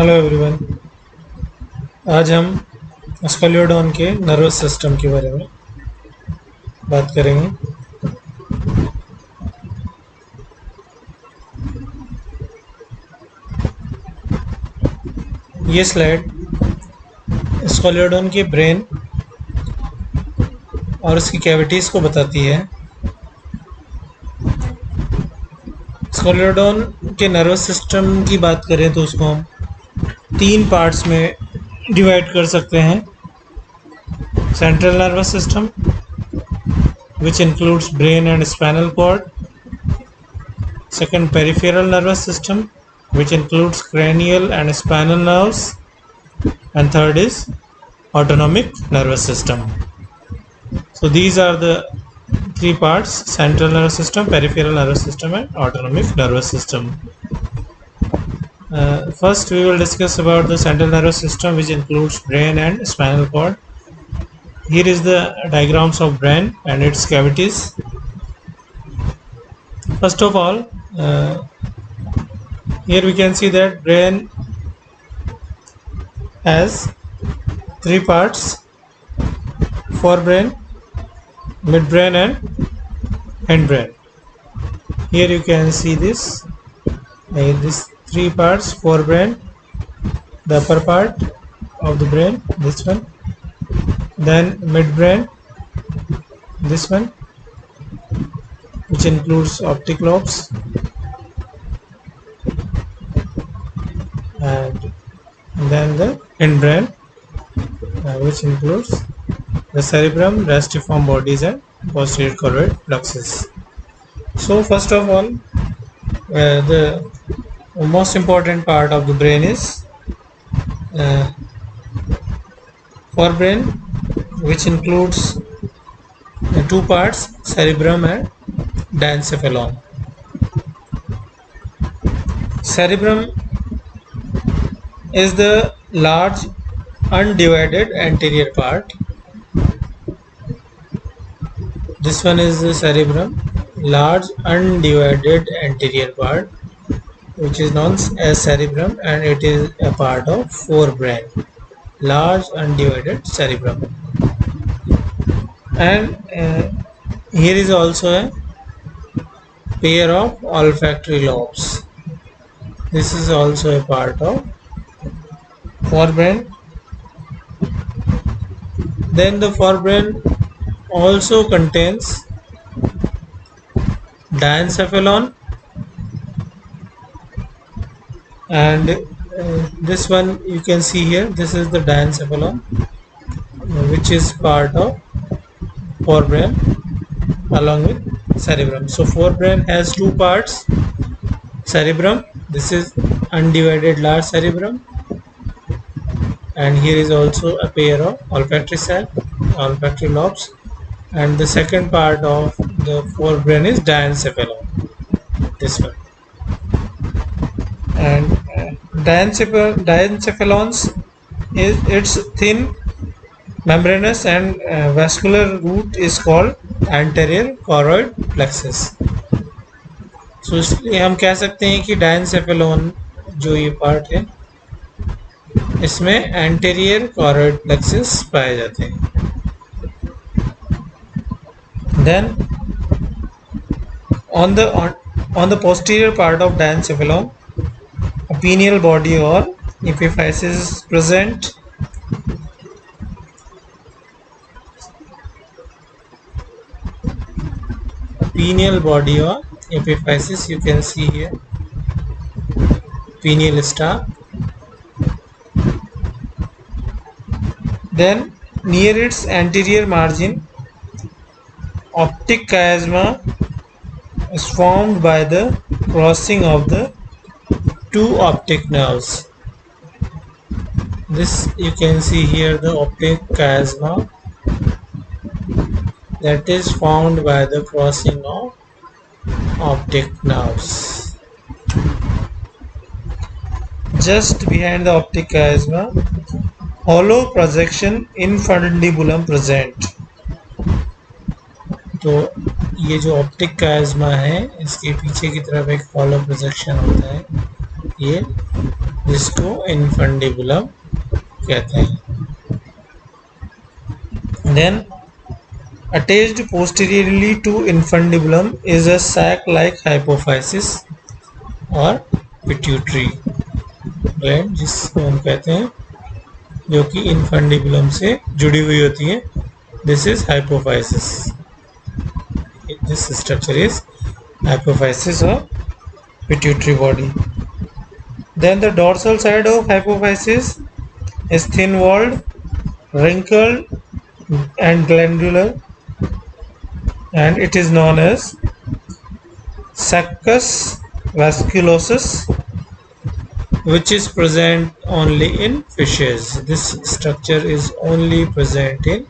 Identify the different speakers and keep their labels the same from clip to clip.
Speaker 1: Hello everyone. आज हम स्केलियोडॉन के नर्वस सिस्टम के बारे में बात करेंगे। ये स्लाइड स्केलियोडॉन के ब्रेन और उसकी कैविटीज को बताती है। स्केलियोडॉन के नर्वस सिस्टम की बात करें तो उसको हम तीन पार्ट्स में डिवाइड कर सकते हैं। Central nervous system which includes brain and spinal cord. Second, peripheral nervous system which includes cranial and spinal nerves. And third is autonomic nervous system. So these are the three parts: central nervous system, peripheral nervous system and autonomic nervous system. First we will discuss about the central nervous system, which includes brain and spinal cord. Here is the diagrams of brain and its cavities. First of all, here we can see that brain has three parts: forebrain, midbrain and hindbrain. Here you can see this three parts: forebrain, the upper part of the brain, this one, then midbrain, this one, which includes optic lobes, and then the hindbrain, which includes the cerebrum, restiform bodies and posterior choroid plexus. So first of all, the most important part of the brain is forebrain, which includes two parts: cerebrum and diencephalon. Cerebrum is the large undivided anterior part. This one is the cerebrum, large undivided anterior part, which is known as cerebrum, and it is a part of forebrain, large undivided cerebrum. And here is also a pair of olfactory lobes. This is also a part of forebrain. Then the forebrain also contains diencephalon, and this one you can see here. This is the diencephalon, which is part of forebrain along with cerebrum. So forebrain has two parts: cerebrum, this is undivided large cerebrum, and here is also a pair of olfactory lobes, and the second part of the forebrain is diencephalon, this one. And diencephalons is its thin membranous and vascular root is called anterior choroid plexus. So इसलिए हम कह सकते हैं कि diencephalon जो ये part है, इसमें एंटेरियर चoroid plexus पाए जाते हैं. Then on the posterior part of diencephalon, a pineal body or epiphysis is present. Pineal body or epiphysis, you can see here, pineal stalk. Then near its anterior margin, optic chiasma is formed by the crossing of the two optic nerves. This you can see here, the optic chiasma that is formed by the crossing of optic nerves. Just behind the optic chiasma, hollow projection infundibulum present. तो ये जो optic कायज़मा है, इसके पीछे की तरफ एक hollow projection होता है, ये जिसको इनफंडिबुलम कहते हैं. Then attached posteriorly to infundibulum is a sac-like hypophysis or pituitary gland, जिसको हम कहते हैं, जो कि इनफंडिबुलम से जुड़ी हुई होती है. This is hypophysis. This structure is hypophysis of pituitary body. Then the dorsal side of hypophysis is thin-walled, wrinkled, and glandular, and it is known as saccus vasculosus, which is present only in fishes. This structure is only present in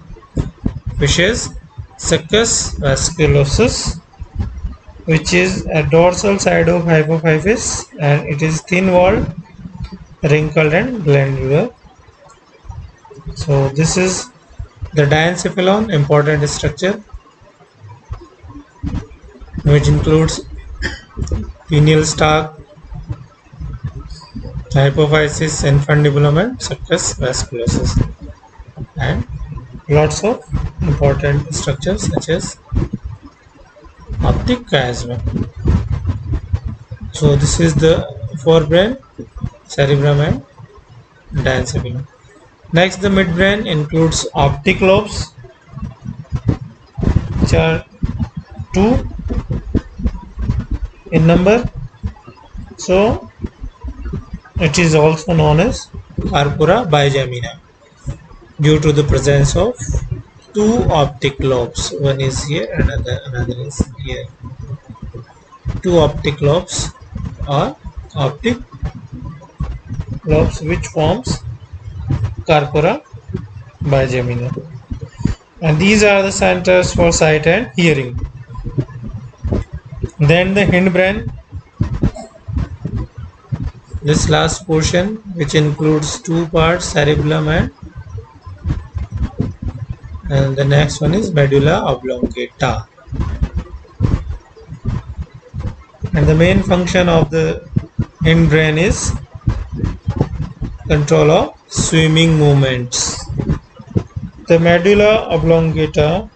Speaker 1: fishes. Saccus vasculosus, which is a dorsal side of hypophysis, and it is thin-walled, wrinkled, and glandular. So this is the diencephalon, important structure, which includes pineal stalk, hypophysis, infundibulum, and saccus vasculosus, and lots of important structures such as optic chiasma. So this is the forebrain, cerebrum, and diencephalon. Next, the midbrain includes optic lobes, which are 2 in number. So it is also known as Carpora bigemina due to the presence of 2 optic lobes. One is here and another is here. 2 optic lobes are optic lobes which forms Carpora bigemina, and these are the centers for sight and hearing. Then the hindbrain, this last portion, which includes 2 parts, cerebellum, and the next one is medulla oblongata. And the main function of the hindbrain is control of swimming movements. The medulla oblongata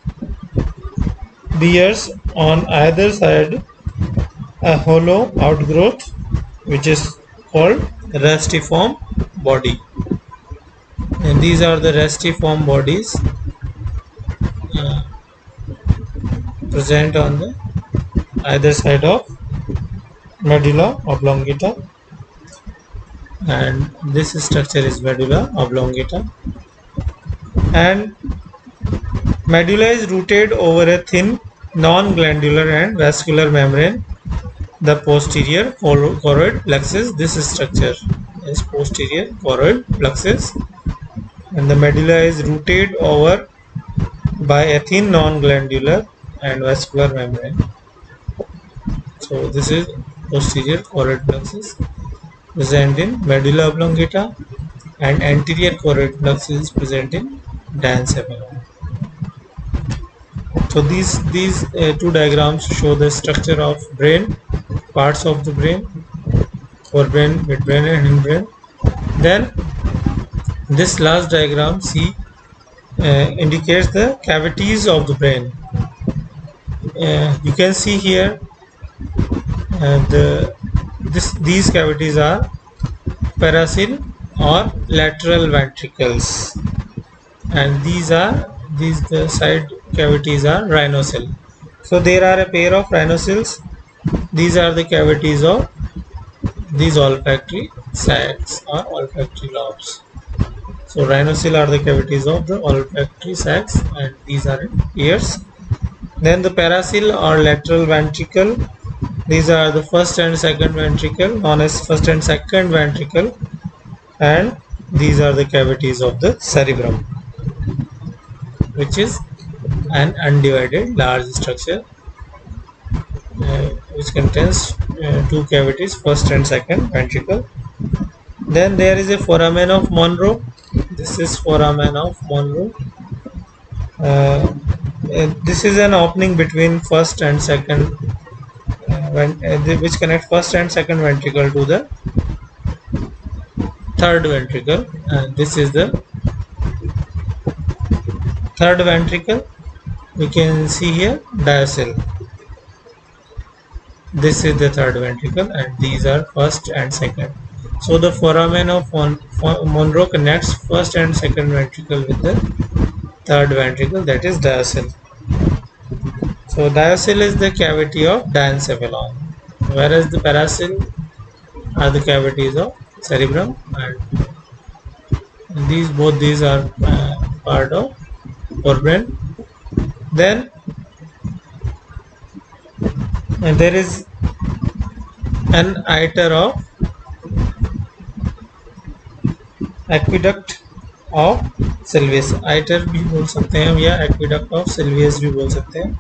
Speaker 1: bears on either side a hollow outgrowth which is called restiform body, and these are the restiform bodies present on the either side of medulla oblongata, and this structure is medulla oblongata, and medulla is rooted over a thin non-glandular and vascular membrane, the posterior choroid plexus. This structure is posterior choroid plexus, and the medulla is rooted over by a thin non-glandular and vascular membrane. So this is posterior choroid plexus present in medulla oblongata, and anterior choroid plexus is present in diencephalon. So these 2 diagrams show the structure of brain, parts of the brain, forebrain, midbrain, and hindbrain. Then this last diagram C indicates the cavities of the brain. You can see here these cavities are paracel or lateral ventricles, and the side cavities are rhinocele. So there are a pair of rhinoceles. These are the cavities of these olfactory sacs or olfactory lobes. So rhinocele are the cavities of the olfactory sacs, and these are in ears. Then the paracel or lateral ventricle, these are the first and second ventricle, known as first and second ventricle, and these are the cavities of the cerebrum, which is an undivided large structure which contains 2 cavities, first and second ventricle. Then there is a foramen of Monro. This is foramen of Monro. This is an opening between first and second which connect first and second ventricle to the third ventricle, and this is the third ventricle. We can see here diastole. This is the third ventricle, and these are first and second. So the foramen of Monro connects first and second ventricle with the third ventricle, that is diastole. So diastole is the cavity of diencephalon, whereas the parastole are the cavities of cerebrum, and both these are part of forebrain. Then there is an iter of aqueduct of Sylvius. iter भी बोल सकते हैं या aqueduct of Sylvius भी बोल सकते हैं,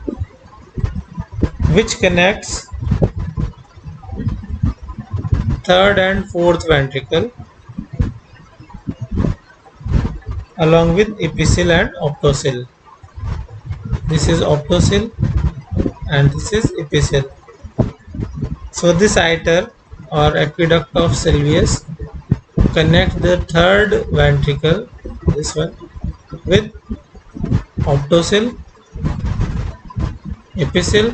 Speaker 1: which connects third and fourth ventricle along with epicele and optocele. This is optocele and this is epicele. So this iter or aqueduct of Sylvius connect the third ventricle, this one, with optocele, epicele,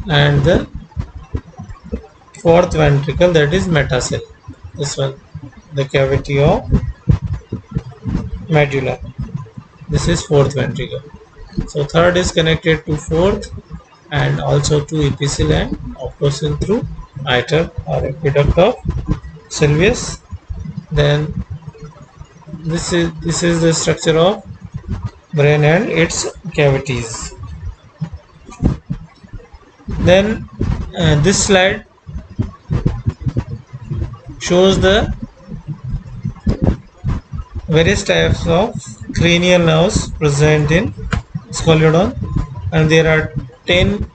Speaker 1: and the fourth ventricle, that is metacele. This one, the cavity of medulla. This is fourth ventricle. So third is connected to fourth and also to epicele and optocele through iter or aqueduct of Sylvius. Then this is the structure of brain and its cavities. Then this slide shows the various types of cranial nerves present in Scoliodon, and there are 10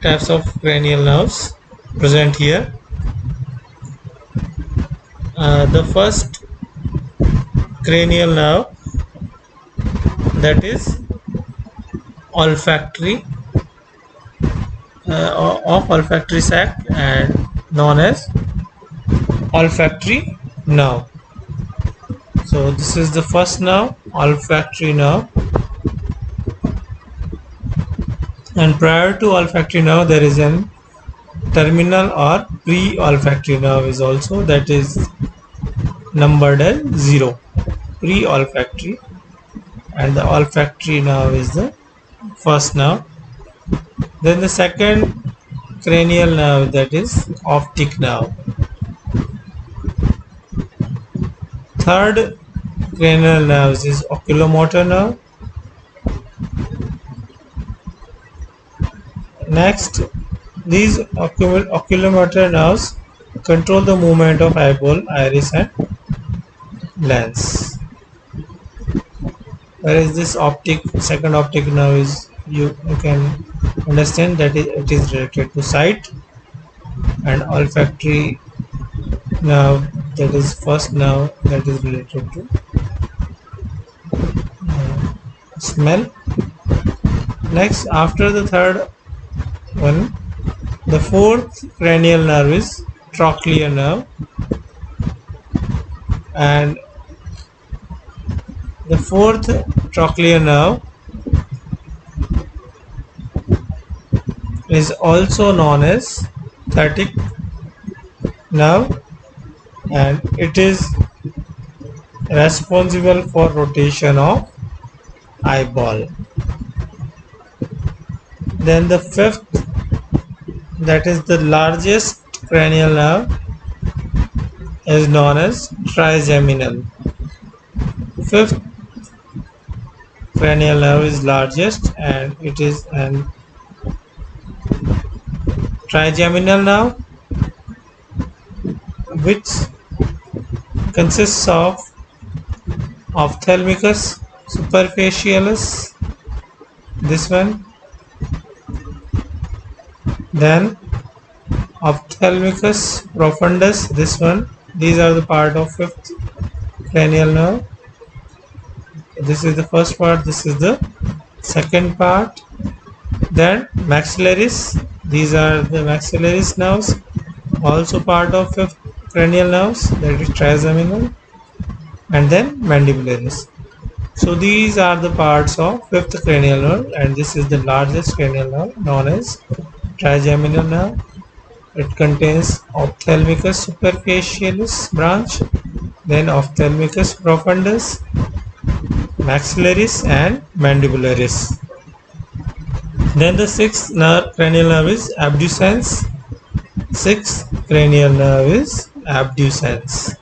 Speaker 1: types of cranial nerves present here. The first cranial nerve, that is olfactory of olfactory sac and known as olfactory nerve. So this is the first nerve, olfactory nerve, and prior to olfactory nerve there is an terminal or pre-olfactory nerve is also, that is numbered as 0, pre-olfactory, and the olfactory nerve is the first nerve. Then the second cranial nerve, that is optic nerve. Third cranial nerve is oculomotor nerve. Next, these oculomotor nerves control the movement of eyeball, iris and lens. Whereas this second optic nerve is, you can understand that it is related to sight, and olfactory nerve, that is first nerve, that is related to smell. Next, after the third one, the fourth cranial nerve is trochlear nerve, and the fourth trochlear nerve is also known as phatic nerve, and it is responsible for rotation of eyeball. Then the fifth, that is the largest cranial nerve, is known as trigeminal. Fifth cranial nerve is largest, and it is an trigeminal nerve, which consists of ophthalmicus superficialis, this one, then ophthalmicus profundus, this one. These are the part of fifth cranial nerve. This is the first part, this is the second part. Then maxillaris, these are the maxillaris nerves, also part of fifth cranial nerves, that is trigeminal, and then mandibularis. So these are the parts of fifth cranial nerve, and this is the largest cranial nerve known as trigeminal nerve. It contains ophthalmicus superficialis branch, then ophthalmicus profundus, maxillaris, and mandibularis. Then the sixth cranial nerve is abducens. Sixth cranial nerve is abducens.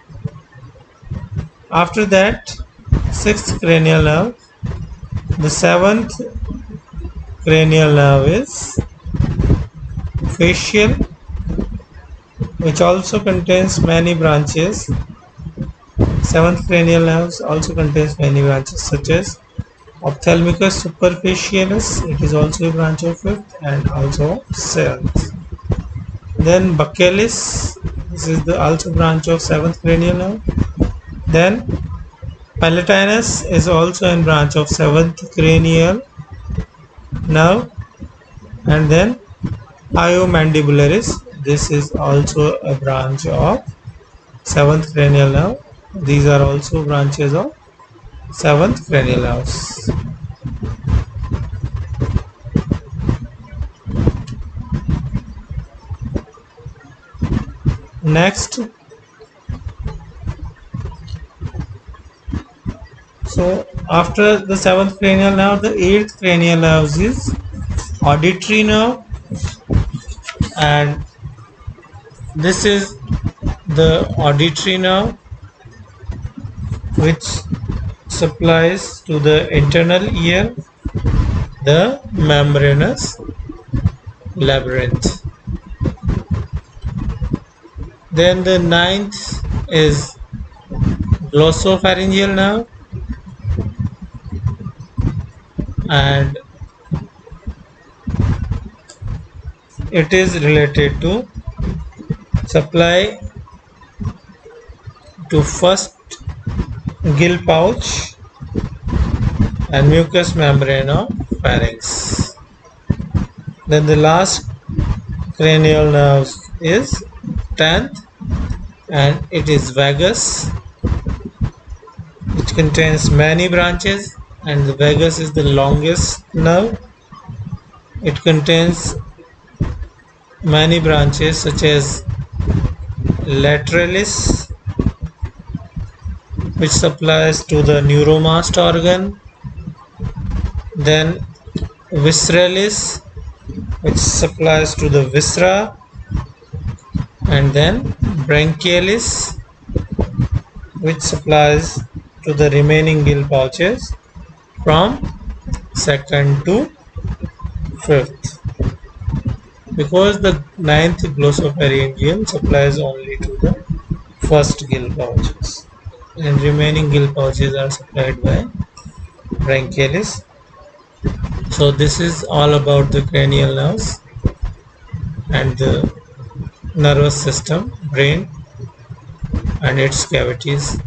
Speaker 1: After that, sixth cranial nerve, the seventh cranial nerve is facial, which also contains many branches. Seventh cranial nerves also contains many branches such as ophthalmicus superficialis, it is also a branch of fifth and also seventh. Then buccalis, this is the also branch of seventh cranial nerve. Then palatinus is also a branch of seventh cranial nerve. And then iomandibularis, this is also a branch of seventh cranial nerve. These are also branches of seventh cranial nerves. Next, so after the seventh cranial nerve, the eighth cranial nerve is auditory nerve, and this is the auditory nerve which supplies to the internal ear the membranous labyrinth. Then the ninth is glossopharyngeal nerve, and it is related to supply to first gill pouch and mucous membrane of pharynx. Then the last cranial nerve is 10th, and it is vagus, which contains many branches, and the vagus is the longest nerve. It contains many branches such as lateralis, which supplies to the neuromast organ, then visceralis, which supplies to the viscera, and then branchialis, which supplies to the remaining gill pouches from second to fifth. Because the ninth glossopharyngeal supplies only to the first gill pouches, and remaining gill pouches are supplied by branchialis. So this is all about the cranial nerves and the nervous system, brain and its cavities.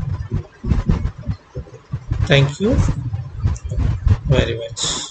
Speaker 1: Thank you very much.